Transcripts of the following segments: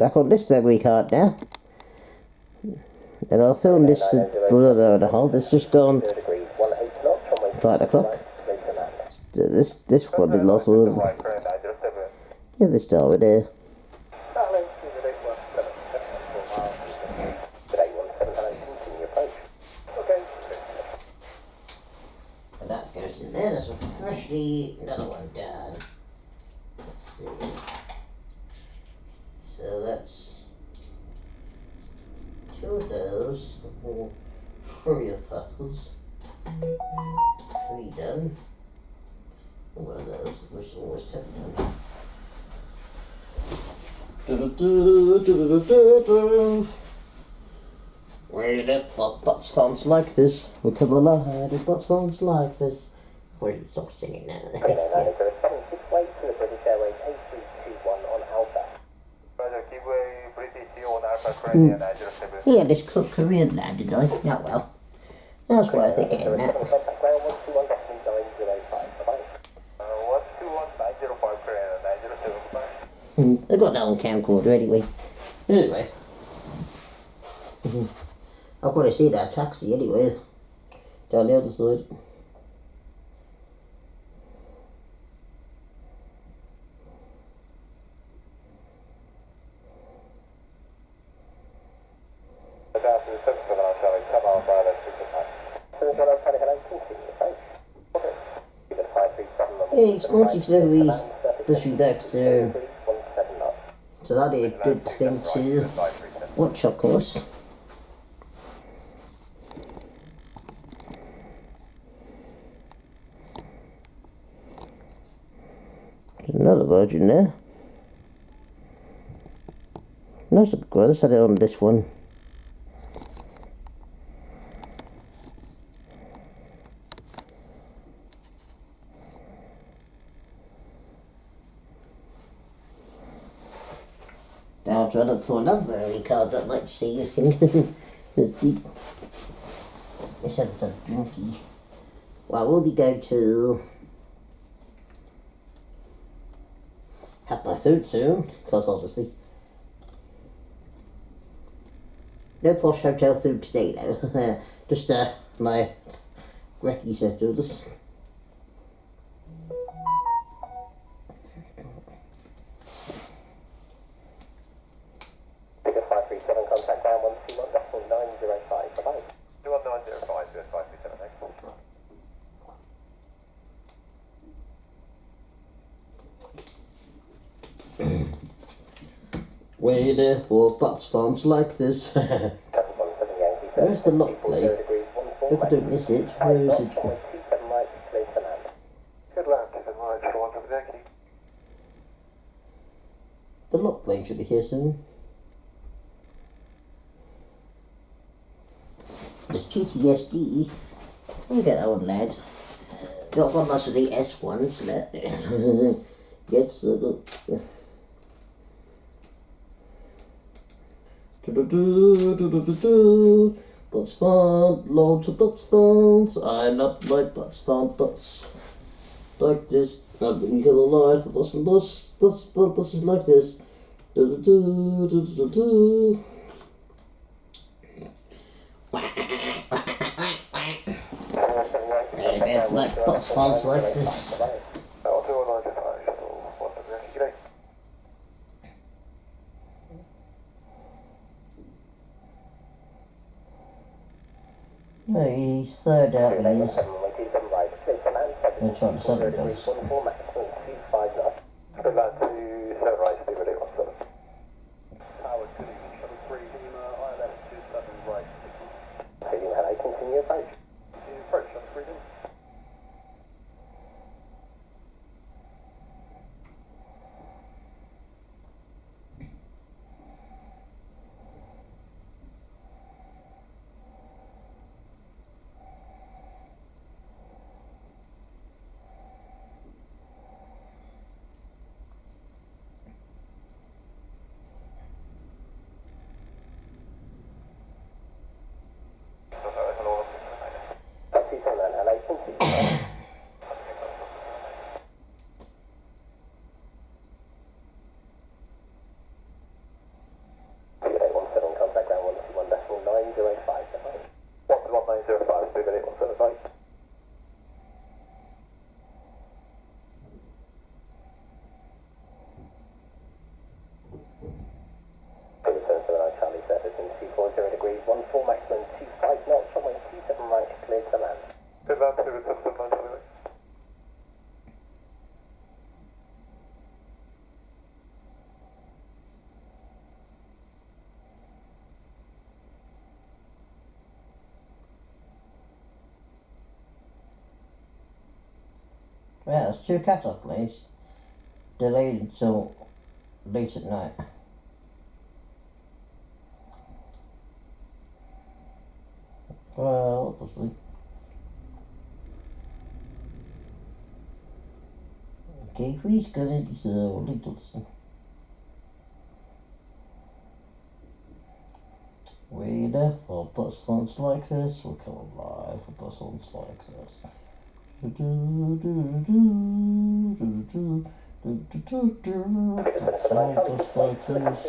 back on this memory card now. And I'll film this the whole. This just gone 5 o'clock. This probably lost all of them. Yeah, this star over there. And that goes in there. There's a freshly another one down. Let's see. So that's 2 of those, 3 of those, 3 done, and 1 of those, which is almost 10 done. Where did but sounds like this? We come along, but sounds like this. Where did it stop singing now? Yeah, this Korean lad, did I? Oh well. That's what I think of that. I got that on camcorder anyway. Anyway. I've got to see that taxi anyway. Down the other side. Yeah, it's not exactly the Sudex, so that'd be a good thing to watch, of course. There's another Virgin there. Nice, let's set it on this one. Now I'll try to look for another early card that might see this thing. They said it's a drinky. Well, we'll be going to have my food soon, because obviously. No posh hotel food today though. Just my Grecki said to us. Contact down 121.905. Bye-bye. 21905 Way there for butt stomps like this. Where's the lock plate? If I don't miss it, where is it? The lock plate should be here soon. There's TTSD. Let me get that one, lad. Got one most of the S1s left. Yes, butt stomp, loads of butt stomps. I love my butt stomp butts. Like this. I'm gonna get a life. This is like this. It's like butt stomps like this. No, he's third out of these. They're trying to sell it goes. Continue approach. Approach on freedom. Yeah, there's 2 cut-off lanes delayed until late at night. Well, obviously. Okay, who's gonna be little? We there for bus songs like this, we're coming live for bus songs like this. Just like this.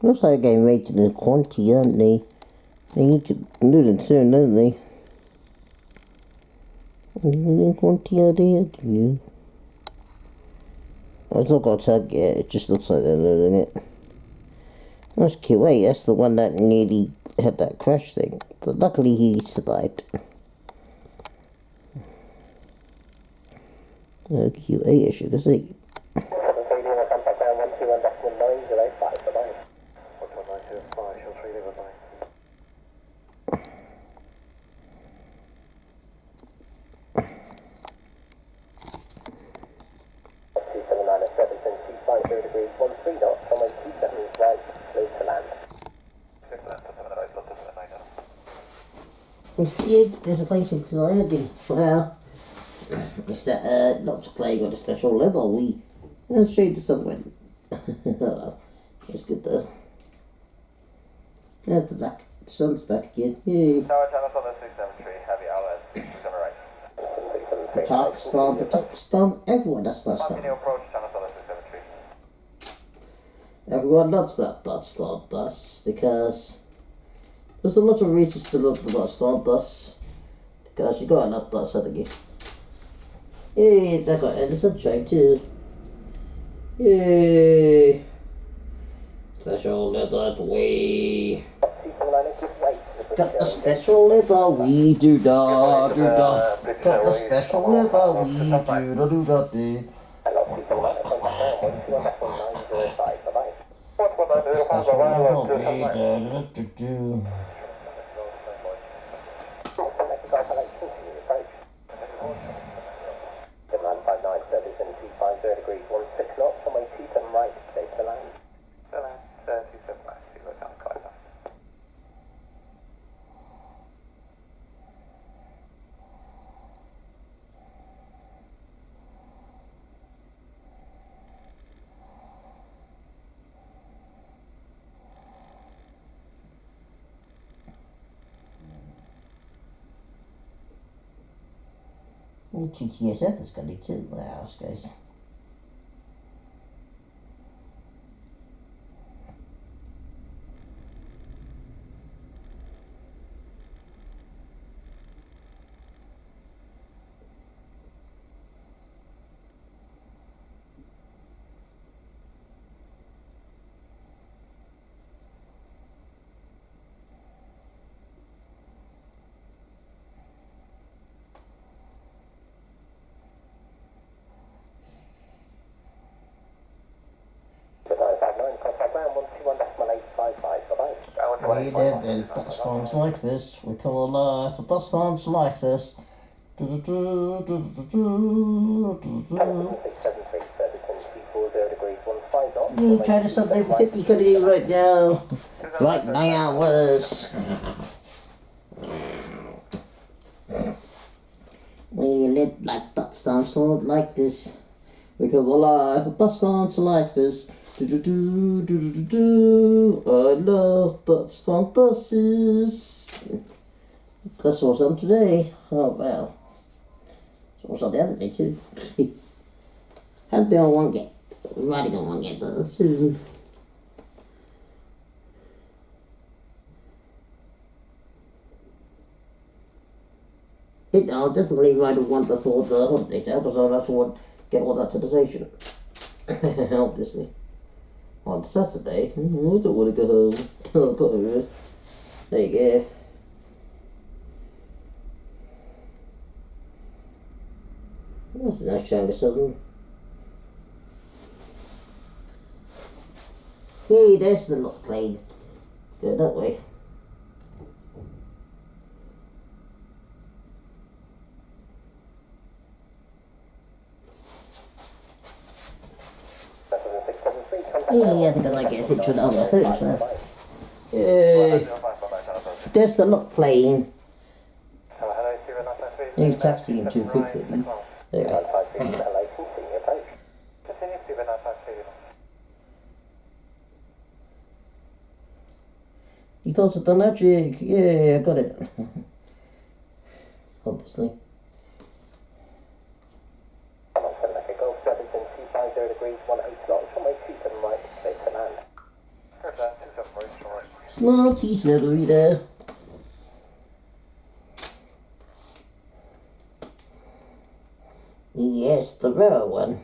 Looks like they're getting ready to the quantity, aren't they? They need to do them soon, don't they? The quantity are there, do you? It's not got a tag yet, it just looks like they're loading it. That's cute. Wait, that's the one that nearly had that crash thing. But luckily he survived. Oh, cute. As you can see. Yeah, there's a place in Clyde. Well, it's that not playing on a special level. I'll show you somewhere. It's good though. There's the back. The sun's back again. Yay. Tower channel on the 673, heavy outlet, right. The Turkestan, everyone does that stuff. Approach channel on the 673. Everyone loves that dust because there's a lot of reasons to love the dust because you gotta love dust, haven't you? Yay, they got in the sunshine too. Yay! Special leather way. Got the special leather we do da. Got the special leather we do da. Special leather we do. TTSF is going to do the house, guys. We did in dust farms like this, we come alive for dust farms like this. You try to stop over 50 cutting right now. Right 9 hours. We live like dust farms like this. We come alive for dust farms like this. I love dust buses. I saw some today. Oh wow. Saw some the other day too. Haven't been on one yet. Riding on one yet, but soon. I'll definitely ride on one before the holidays out, because I'll have to get all that to the station. Obviously. On Saturday, I don't want to go home. I've got to, there you go. That's a nice chunk of southern. Hey, there's the lock plane. Go that way. Yeah, I think I might get a picture of that on the phone. There's the lock plane. He's taxiing too quick for me. There. You thought of the magic? Yeah, I got it. Obviously. Smarty snuggery there. Yes, the rare one.